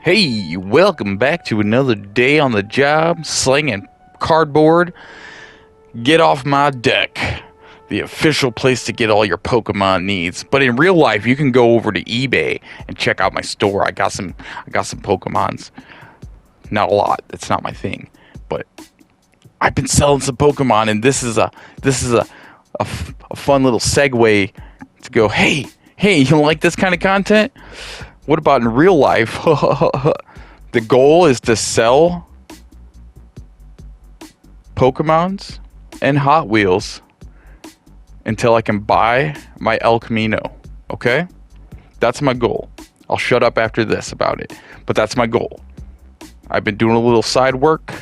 Hey, welcome back to another day on the job, slinging cardboard. Get off my deck, the official place to get all your Pokemon needs. But in real life, you can go over to eBay and check out my store. I got some Pokemons. Not a lot. That's not my thing, but I've been selling some Pokemon, and this is a fun little segue to go. Hey, you like this kind of content? What about in real life? The goal is to sell Pokemons and Hot Wheels until I can buy my El Camino. Okay? That's my goal. I'll shut up after this about it. But that's my goal. I've been doing a little side work,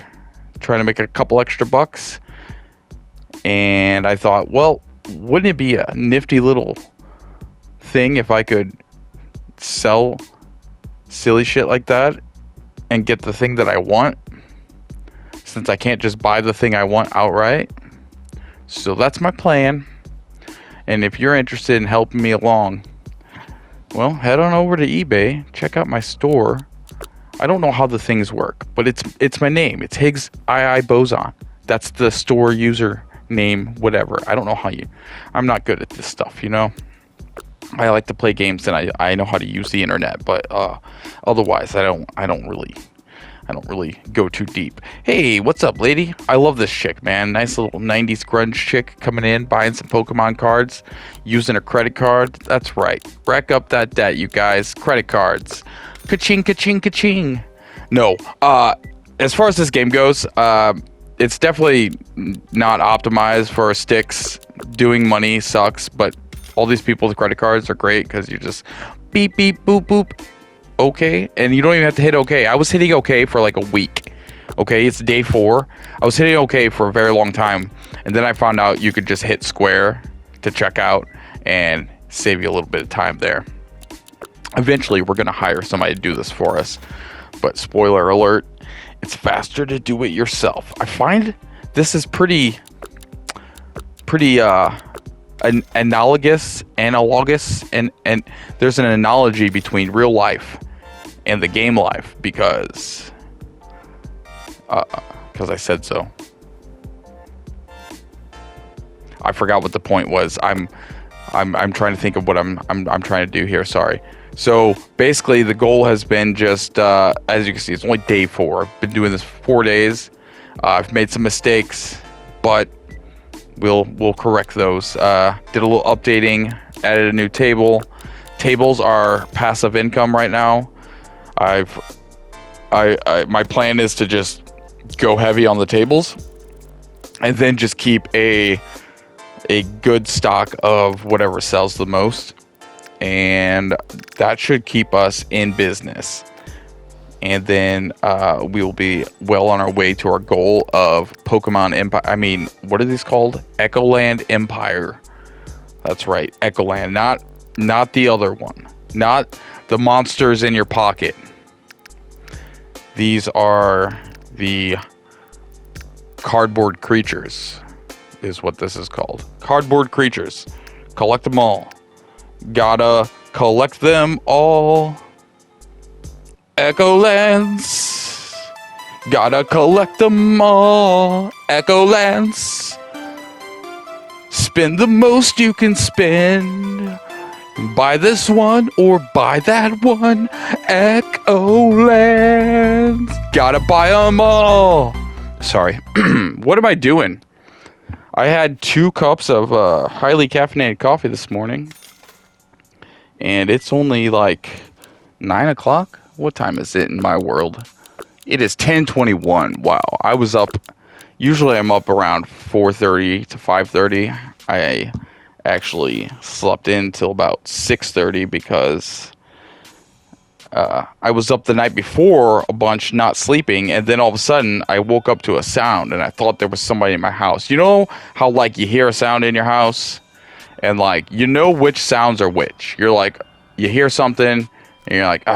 trying to make a couple extra bucks. And I thought, well, wouldn't it be a nifty little thing if I could sell silly shit like that and get the thing that I want, since I can't just buy the thing I want outright? So that's my plan. And if you're interested in helping me along, well, head on over to eBay, check out my store. I don't know how the things work, but it's my name. It's Higgs II Boson. That's the store user name, whatever. I don't know how I'm not good at this stuff, you know? I like to play games and I know how to use the internet, but otherwise I don't really go too deep. Hey, what's up, lady? I love this chick, man. Nice little 90s grunge chick coming in, buying some Pokemon cards, using her credit card. That's right. Rack up that debt, you guys. Credit cards. Ka-ching, ka-ching, ka-ching. No, as far as this game goes, it's definitely not optimized for sticks. Doing money sucks, but all these people with credit cards are great because you just beep, beep, boop, boop. Okay. And you don't even have to hit okay. I was hitting okay for like a week. Okay. It's day 4. I was hitting okay for a very long time. And then I found out you could just hit square to check out and save you a little bit of time there. Eventually, we're going to hire somebody to do this for us. But spoiler alert, it's faster to do it yourself. I find this is pretty analogous, and there's an analogy between real life and the game life because I said so. I forgot what the point was. I'm trying to think of what I'm trying to do here. Sorry. So basically, the goal has been just as you can see, it's only day 4. I've been doing this for 4 days. I've made some mistakes, but we'll correct those. Did a little updating, added a new table. Tables are passive income right now. My plan is to just go heavy on the tables and then just keep a good stock of whatever sells the most, and that should keep us in business. And then we will be well on our way to our goal of Pokemon Empire. I mean, what are these called? Echoland Empire. That's right, Echoland. Not the other one. Not the monsters in your pocket. These are the cardboard creatures, is what this is called. Cardboard creatures. Collect them all. Gotta collect them all. Echolands, gotta collect them all. Echolands, spend the most you can spend. Buy this one or buy that one. Echolands, gotta buy them all. Sorry, what am I doing? I had 2 cups of highly caffeinated coffee this morning, and it's only like 9 o'clock. What time is it in my world? It is 10:21. Wow, I was up. Usually I'm up around 4:30 to 5:30. I actually slept in till about 6:30 because I was up the night before a bunch, not sleeping, and then all of a sudden I woke up to a sound, and I thought there was somebody in my house. You know how like you hear a sound in your house, and like you know which sounds are which. You're like, you hear something, and you're like,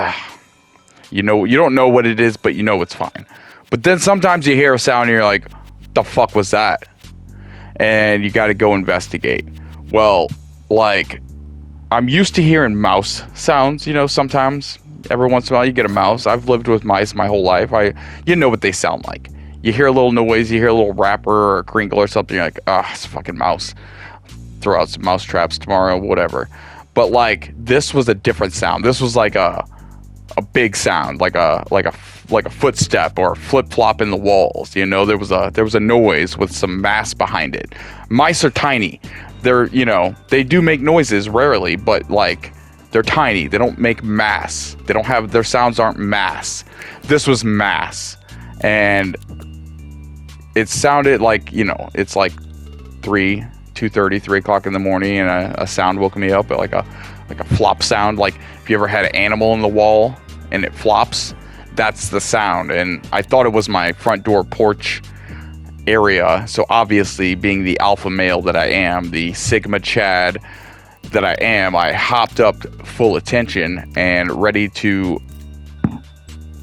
you know, you don't know what it is, but you know it's fine. But then sometimes you hear a sound and you're like, the fuck was that? And you got to go investigate. Well, like, I'm used to hearing mouse sounds, you know, sometimes every once in a while you get a mouse. I've lived with mice my whole life. You know what they sound like. You hear a little noise, you hear a little rapper or a crinkle or something, you're like, ah, it's a fucking mouse. Throw out some mouse traps tomorrow, whatever. But like, this was a different sound. This was like a big sound, like a footstep or a flip flop in the walls. You know, there was a noise with some mass behind it. Mice are tiny. They're, you know, they do make noises rarely, but like, they're tiny. They don't make mass. They don't have, their sounds aren't mass. This was mass. And it sounded like, you know, it's like 2:30, 3 o'clock in the morning, and a sound woke me up, like a flop sound. Like if you ever had an animal in the wall and it flops, that's the sound. And I thought it was my front door porch area. So obviously, being the alpha male that I am, the Sigma Chad that I am, I hopped up full attention and ready to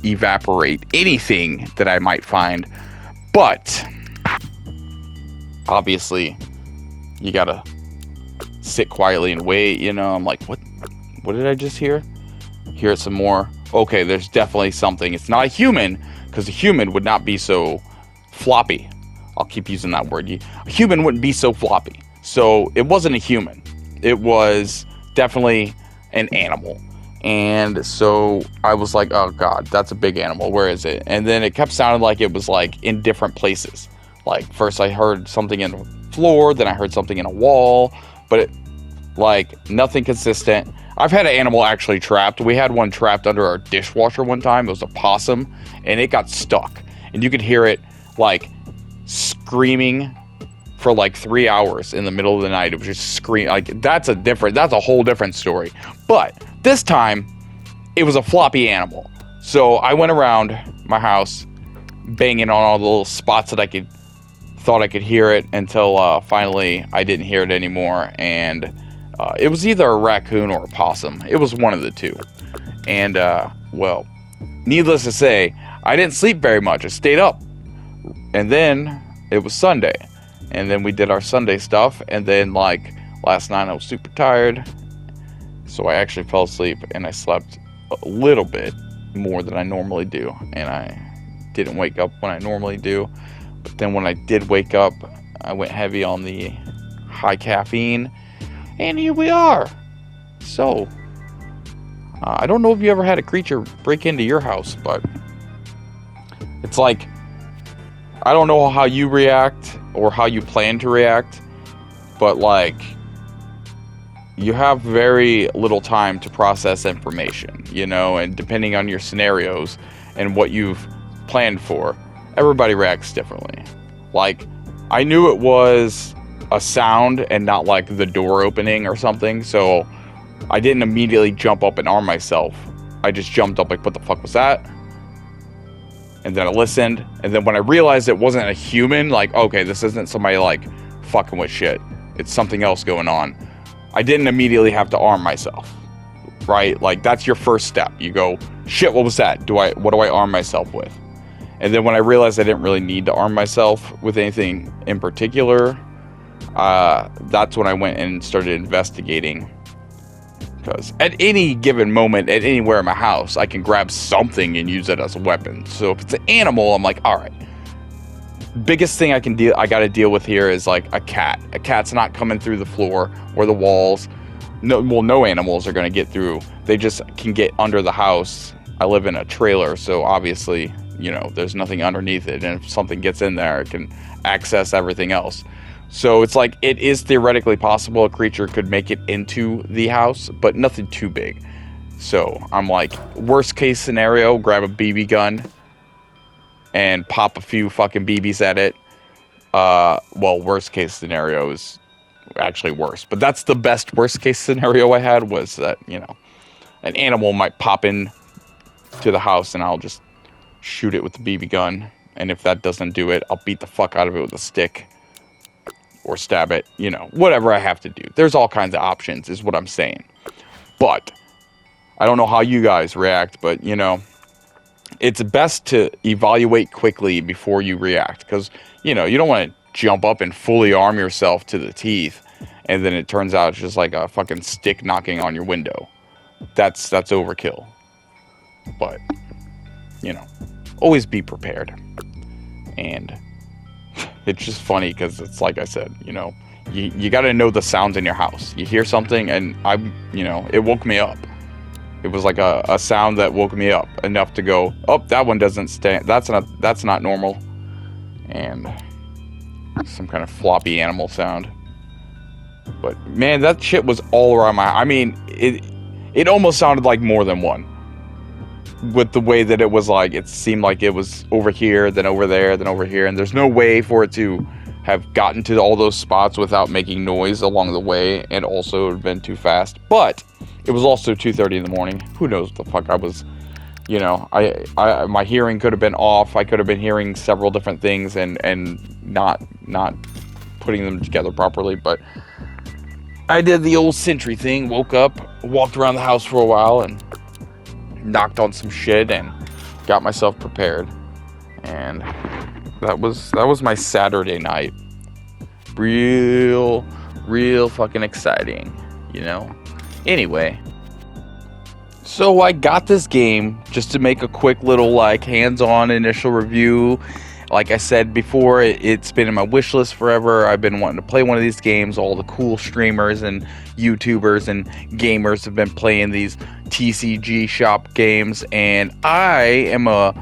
evaporate anything that I might find. But obviously, you gotta sit quietly and wait. You know, I'm like, what did I just hear? Hear it some more. Okay, there's definitely something. It's not a human, because a human would not be so floppy. I'll keep using that word. A human wouldn't be so floppy. So it wasn't a human. It was definitely an animal. And so I was like, oh God, that's a big animal. Where is it? And then it kept sounding like it was like in different places. Like first I heard something in the floor, then I heard something in a wall, but it, like nothing consistent. I've had an animal actually trapped. We had one trapped under our dishwasher one time. It was a possum, and it got stuck. And you could hear it like screaming for like 3 hours in the middle of the night. It was just screaming. Like that's a whole different story. But this time it was a floppy animal. So I went around my house banging on all the little spots that thought I could hear it, until finally I didn't hear it anymore. And it was either a raccoon or a possum. It was one of the two. And well, needless to say, I didn't sleep very much. I stayed up. And then it was Sunday. And then we did our Sunday stuff. And then like last night I was super tired. So I actually fell asleep, and I slept a little bit more than I normally do. And I didn't wake up when I normally do. But then when I did wake up, I went heavy on the high caffeine. And here we are. So, I don't know if you ever had a creature break into your house, but it's like, I don't know how you react or how you plan to react, but like, you have very little time to process information, you know, and depending on your scenarios and what you've planned for, everybody reacts differently. Like, I knew it was a sound and not like the door opening or something, so I didn't immediately jump up and arm myself. I just jumped up like, what the fuck was that? And then I listened, and then when I realized it wasn't a human, like, okay, this isn't somebody like fucking with shit, it's something else going on, I didn't immediately have to arm myself, right? Like, that's your first step. You go, shit, what was that? What do I arm myself with? And then when I realized I didn't really need to arm myself with anything in particular, that's when I went and started investigating. Because at any given moment, at anywhere in my house, I can grab something and use it as a weapon. So if it's an animal, I'm like, all right. Biggest thing I got to deal with here is like a cat. A cat's not coming through the floor or the walls. No animals are going to get through. They just can get under the house. I live in a trailer, so obviously, you know, there's nothing underneath it. And if something gets in there, it can access everything else. So it's like, it is theoretically possible a creature could make it into the house, but nothing too big. So I'm like, worst case scenario, grab a BB gun and pop a few fucking BBs at it. Well, worst case scenario is actually worse, but that's the best worst case scenario I had, was that, you know, an animal might pop in to the house and I'll just shoot it with the BB gun. And if that doesn't do it, I'll beat the fuck out of it with a stick. Or stab it, you know, whatever I have to do. There's all kinds of options, is what I'm saying. But I don't know how you guys react, but, you know, it's best to evaluate quickly before you react. Because, you know, you don't want to jump up and fully arm yourself to the teeth, and then it turns out it's just like a fucking stick knocking on your window. That's overkill. But, you know, always be prepared. And it's just funny because it's like I said, you know, you got to know the sounds in your house. You hear something and it woke me up. It was like a sound that woke me up enough to go, oh, that one doesn't stand. That's not normal. And some kind of floppy animal sound. But man, that shit was all around I mean, it almost sounded like more than one. With the way that it was like, it seemed like it was over here, then over there, then over here, and there's no way for it to have gotten to all those spots without making noise along the way, and also it would have been too fast. But it was also 2:30 in the morning. Who knows what the fuck I was, you know, my hearing could have been off. I could have been hearing several different things and not putting them together properly, but I did the old sentry thing, woke up, walked around the house for a while, and knocked on some shit and got myself prepared. And that was my Saturday night. Real fucking exciting, you know. Anyway, so I got this game just to make a quick little like hands-on initial review. Like I said before, it's been in my wish list forever. I've been wanting to play one of these games. All the cool streamers and YouTubers and gamers have been playing these TCG shop games, and I am a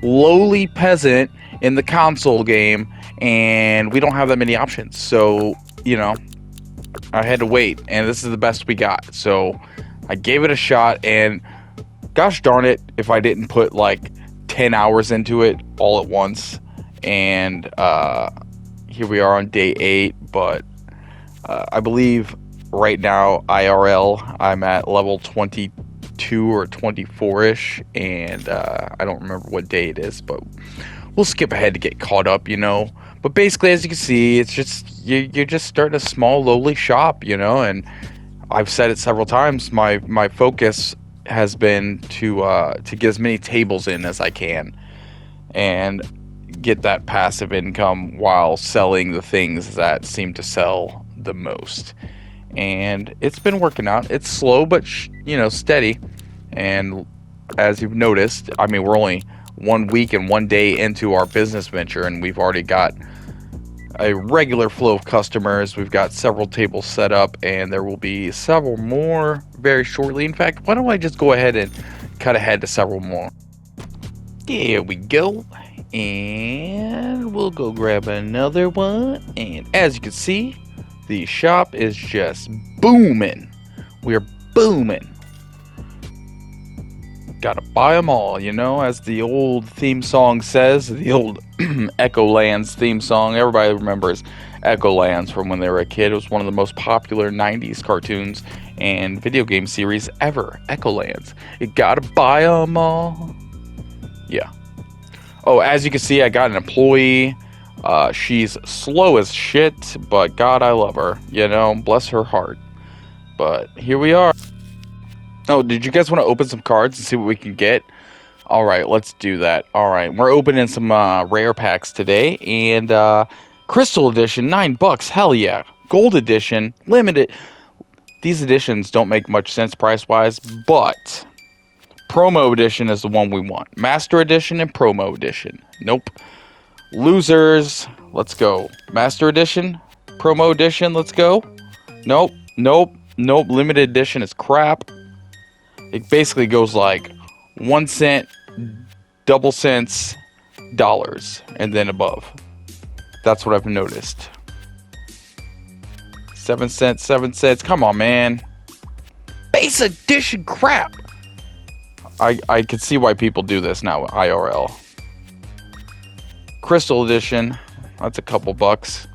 lowly peasant in the console game, and we don't have that many options. So, you know, I had to wait, and this is the best we got. So I gave it a shot, and gosh darn it if I didn't put like 10 hours into it all at once. And here we are on day 8, but I believe right now IRL I'm at level 22 or 24ish, and I don't remember what day it is, but we'll skip ahead to get caught up, you know. But basically, as you can see, it's just you're just starting a small lowly shop, you know. And I've said it several times, my focus has been to get as many tables in as I can and get that passive income while selling the things that seem to sell the most. And it's been working out. It's slow but steady. And as you've noticed, I mean, we're only 1 week and 1 day into our business venture, and we've already got a regular flow of customers. We've got several tables set up, and there will be several more very shortly. In fact, why don't I just go ahead and cut ahead to several more. There we go. And we'll go grab another one. And as you can see, the shop is just booming. We're booming. Gotta buy them all, you know, as the old theme song says. The old Echolands theme song. Everybody remembers Echolands from when they were a kid. It was one of the most popular 90s cartoons and video game series ever. Echolands. You gotta buy them all. Yeah. Oh, as you can see, I got an employee. She's slow as shit, but God, I love her. You know, bless her heart. But here we are. Oh, did you guys want to open some cards and see what we can get? All right, let's do that. All right, we're opening some rare packs today. And Crystal Edition, $9. Hell yeah. Gold Edition, limited. These editions don't make much sense price-wise, but Promo Edition is the one we want. Master Edition and Promo Edition. Nope. Losers. Let's go. Master Edition. Promo Edition. Let's go. Nope. Nope. Nope. Limited Edition is crap. It basically goes like 1 cent, double cents, dollars, and then above. That's what I've noticed. 7 cents, 7 cents. Come on, man. Base edition crap. I could see why people do this now with IRL. Crystal Edition. That's a couple bucks.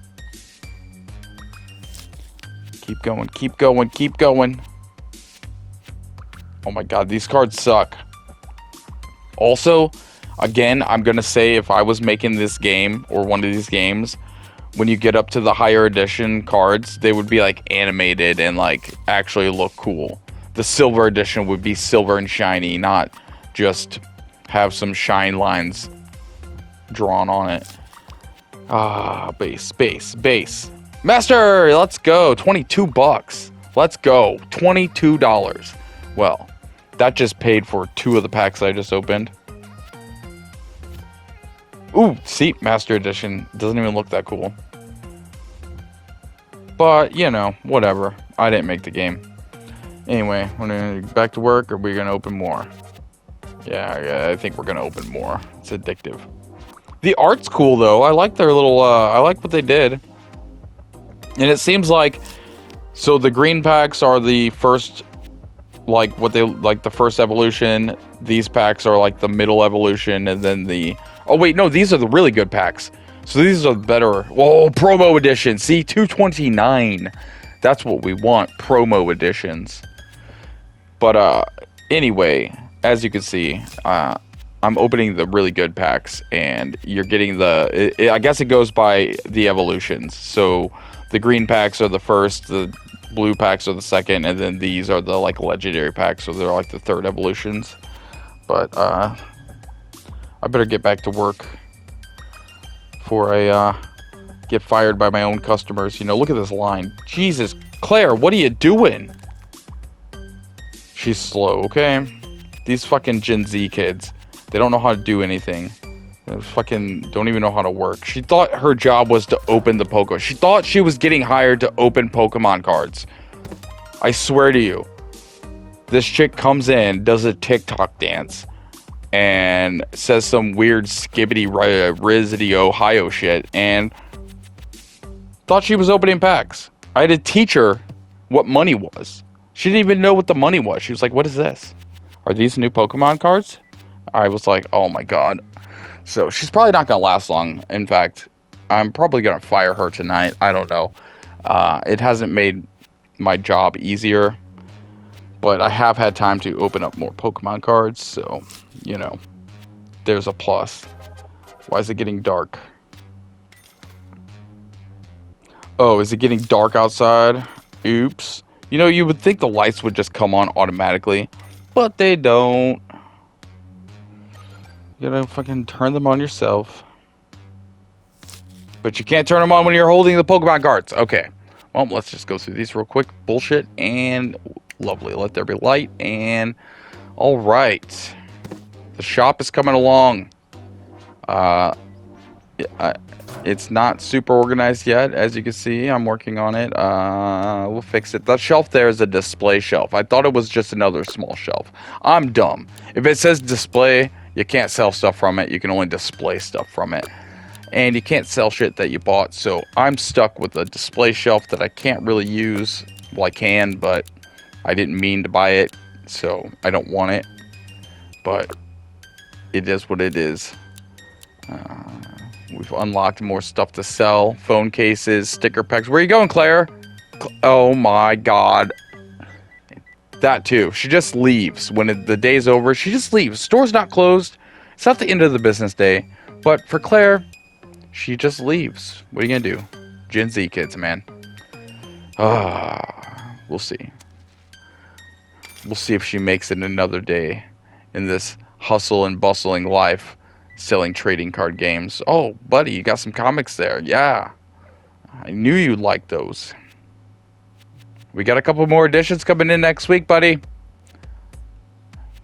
Keep going, keep going, keep going. Oh my god, these cards suck. Also, again, I'm going to say if I was making this game or one of these games, when you get up to the higher edition cards, they would be like animated and like actually look cool. The silver edition would be silver and shiny, not just have some shine lines drawn on it. Ah, base, base, base. Master, let's go. $22. Let's go. $22. Well, That just paid for 2 of the packs I just opened. Ooh, see, Master Edition. Doesn't even look that cool. But, you know, whatever. I didn't make the game. Anyway, we're gonna go back to work, or we're gonna open more. Yeah, I think we're gonna open more. It's addictive. The art's cool though. I like their little. I like what they did. And it seems like, so the green packs are the first, like what they like the first evolution. These packs are like the middle evolution, and then the. Oh wait, no, these are the really good packs. So these are the better. Whoa, promo edition. See, 229. That's what we want. Promo editions. But anyway, as you can see, I'm opening the really good packs, and you're getting the. I guess it goes by the evolutions. So the green packs are the first, the blue packs are the second, and then these are the like legendary packs. So they're like the third evolutions. But I better get back to work before I get fired by my own customers. You know, look at this line. Jesus, Claire, what are you doing? She's slow, okay? These fucking Gen Z kids, they don't know how to do anything. They fucking don't even know how to work. She thought her job was to open the Poké. She thought she was getting hired to open Pokemon cards. I swear to you. This chick comes in, does a TikTok dance, and says some weird skibbity rizzity Ohio shit, and thought she was opening packs. I had to teach her what money was. She didn't even know what the money was. She was like, what is this? Are these new Pokemon cards? I was like, oh my god. So she's probably not going to last long. In fact, I'm probably going to fire her tonight. I don't know. It hasn't made my job easier. But I have had time to open up more Pokemon cards. So, you know, there's a plus. Why is it getting dark? Oh, is it getting dark outside? Oops. You know, you would think the lights would just come on automatically, but they don't. You gotta fucking turn them on yourself. But you can't turn them on when you're holding the Pokemon cards. Okay. Well, let's just go through these real quick. Bullshit and lovely. Let there be light. And all right. The shop is coming along. It's not super organized yet, as you can see. I'm working on it. We'll fix it. That shelf there is a display shelf. I thought it was just another small shelf. I'm dumb. If it says display, you can't sell stuff from it. You can only display stuff from it. And you can't sell shit that you bought. So I'm stuck with a display shelf that I can't really use. Well, I can, but I didn't mean to buy it. So I don't want it. But it is what it is. We've unlocked more stuff to sell. Phone cases, sticker packs. Where are you going, Claire? Oh my god. That too. She just leaves. When the day's over, she just leaves. Store's not closed. It's not the end of the business day. But for Claire, she just leaves. What are you gonna do? Gen Z kids, man. We'll see. We'll see if she makes it another day in this hustle and bustling life. Selling trading card games. Oh, buddy, you got some comics there. Yeah. I knew you'd like those. We got a couple more editions coming in next week, buddy.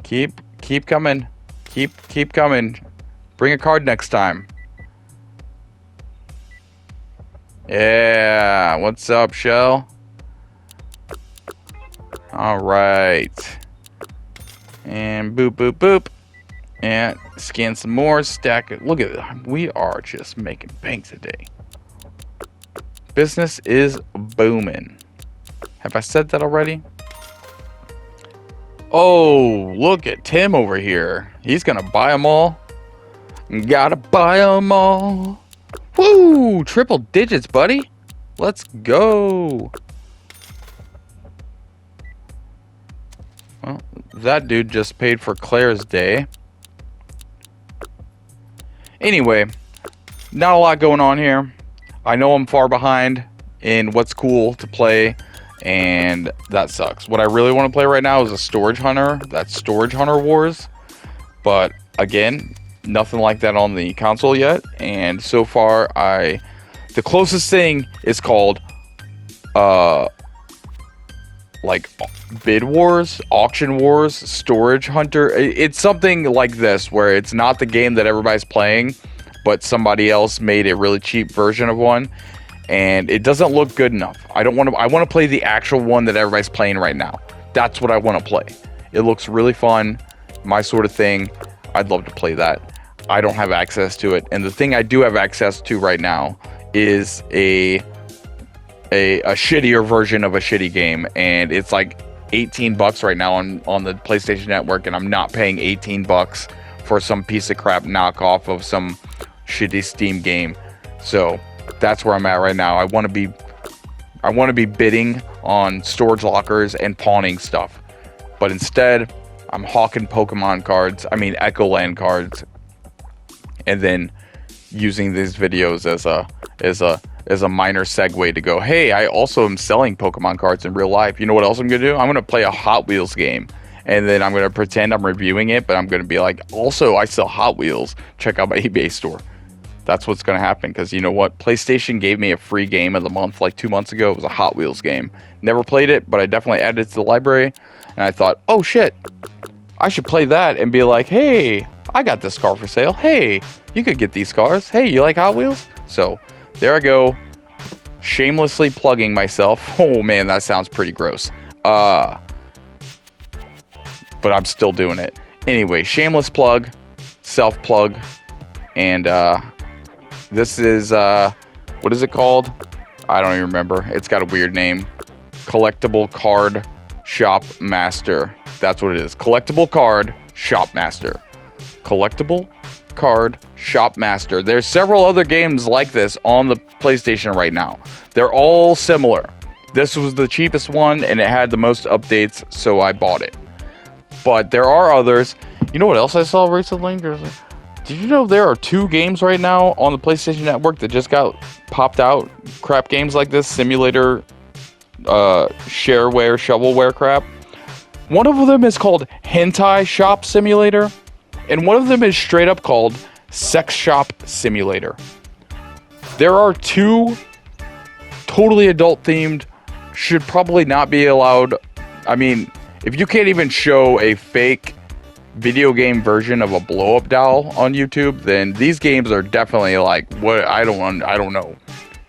Keep coming. Keep coming. Bring a card next time. Yeah. What's up, Shell? All right. And boop, boop, boop. And scan some more, stack it. Look at it. We are just making bank today. Business is booming. Have I said that already? Oh, look at Tim over here. He's gonna buy them all. Gotta buy them all. Woo! Triple digits, buddy. Let's go. Well, that dude just paid for Claire's day. Anyway, not a lot going on here. I know I'm far behind in what's cool to play, and that sucks. What I really want to play right now is a Storage Hunter. That's Storage Hunter Wars. But again, nothing like that on the console yet. And so far, the closest thing is called like bid wars, auction wars, storage hunter. It's something like this where it's not the game that everybody's playing, but somebody else made a really cheap version of one, and it doesn't look good enough. I want to play the actual one that everybody's playing right now. That's what I want to play. It looks really fun, my sort of thing. I'd love to play that. I don't have access to it, and the thing I do have access to right now is a shittier version of a shitty game, and it's like $18 right now on the PlayStation Network, and I'm not paying $18 for some piece of crap knockoff of some shitty Steam game. So that's where I'm at right now. I want to be bidding on storage lockers and pawning stuff, but instead I'm hawking Pokemon cards. I mean Echoland cards, and then using these videos as a minor segue to go, hey, I also am selling Pokemon cards in real life. You know what else I'm gonna do? I'm gonna play a Hot Wheels game, and then I'm gonna pretend I'm reviewing it, but I'm gonna be like, also I sell Hot Wheels. Check out my eBay store. That's what's gonna happen, because you know what? PlayStation gave me a free game of the month like 2 months ago. It was a Hot Wheels game. Never played it, but I definitely added it to the library, and I thought, oh shit, I should play that and be like, hey, I got this car for sale. Hey, you could get these cars. Hey, you like Hot Wheels? So there I go, shamelessly plugging myself. Oh man, that sounds pretty gross. But I'm still doing it. Anyway, shameless plug, self-plug, and this is, what is it called? I don't even remember. It's got a weird name. Collectible Card Shop Master. That's what it is. Collectible Card Shop Master. Collectible Card Shop Master. There's several other games like this on the PlayStation right now. They're all similar. This was the cheapest one, and it had the most updates, so I bought it. But there are others. You know what else I saw recently? Did you know there are 2 games right now on the PlayStation Network that just got popped out? Crap games like this, simulator, shareware, shovelware crap. One of them is called Hentai Shop Simulator, and one of them is straight up called Sex Shop Simulator. There are 2 totally adult themed, should probably not be allowed. I mean, if you can't even show a fake video game version of a blow up doll on YouTube, then these games are definitely like, what, I don't know.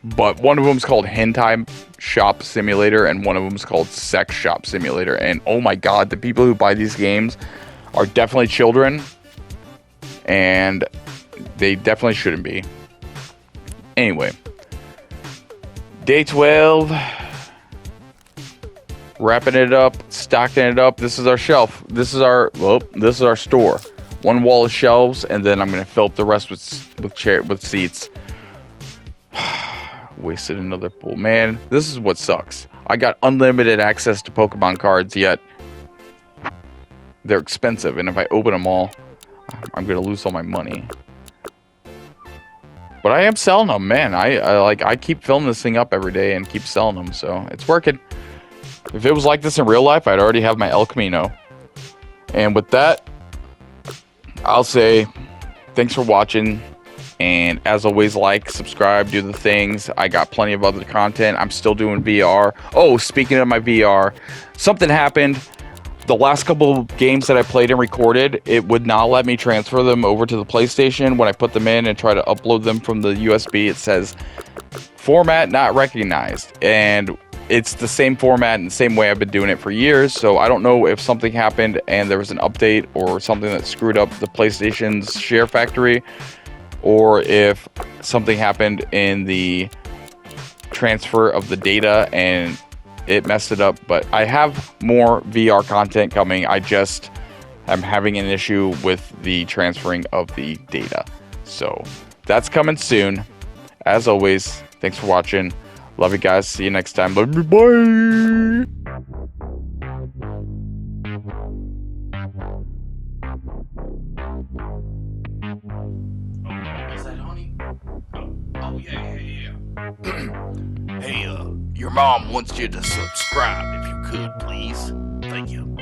But one of them's called Hentai Shop Simulator, and one of them's called Sex Shop Simulator. And oh my god, the people who buy these games are definitely children, and they definitely shouldn't be. Anyway, day 12, wrapping it up, stocking it up. This is our shelf. This is our store. One wall of shelves, and then I'm gonna fill up the rest with seats. Wasted another pool. Man, this is what sucks. I got unlimited access to Pokemon cards, yet they're expensive, and if I open them all, I'm gonna lose all my money. But I am selling them, man. I keep filling this thing up every day and keep selling them, so it's working. If it was like this in real life, I'd already have my El Camino. And with that, I'll say thanks for watching. And as always, like, subscribe, do the things. I got plenty of other content. I'm still doing VR. Oh, speaking of my VR, something happened. The last couple of games that I played and recorded, it would not let me transfer them over to the PlayStation. When I put them in and try to upload them from the USB, it says format not recognized. And it's the same format and the same way I've been doing it for years. So I don't know if something happened and there was an update or something that screwed up the PlayStation's share factory, or if something happened in the transfer of the data and it messed it up. But I have more VR content coming. I just am having an issue with the transferring of the data. So that's coming soon. As always, thanks for watching. Love you guys. See you next time. Love you. Bye. Oh, yeah. Hey, your mom wants you to subscribe if you could, please. Thank you.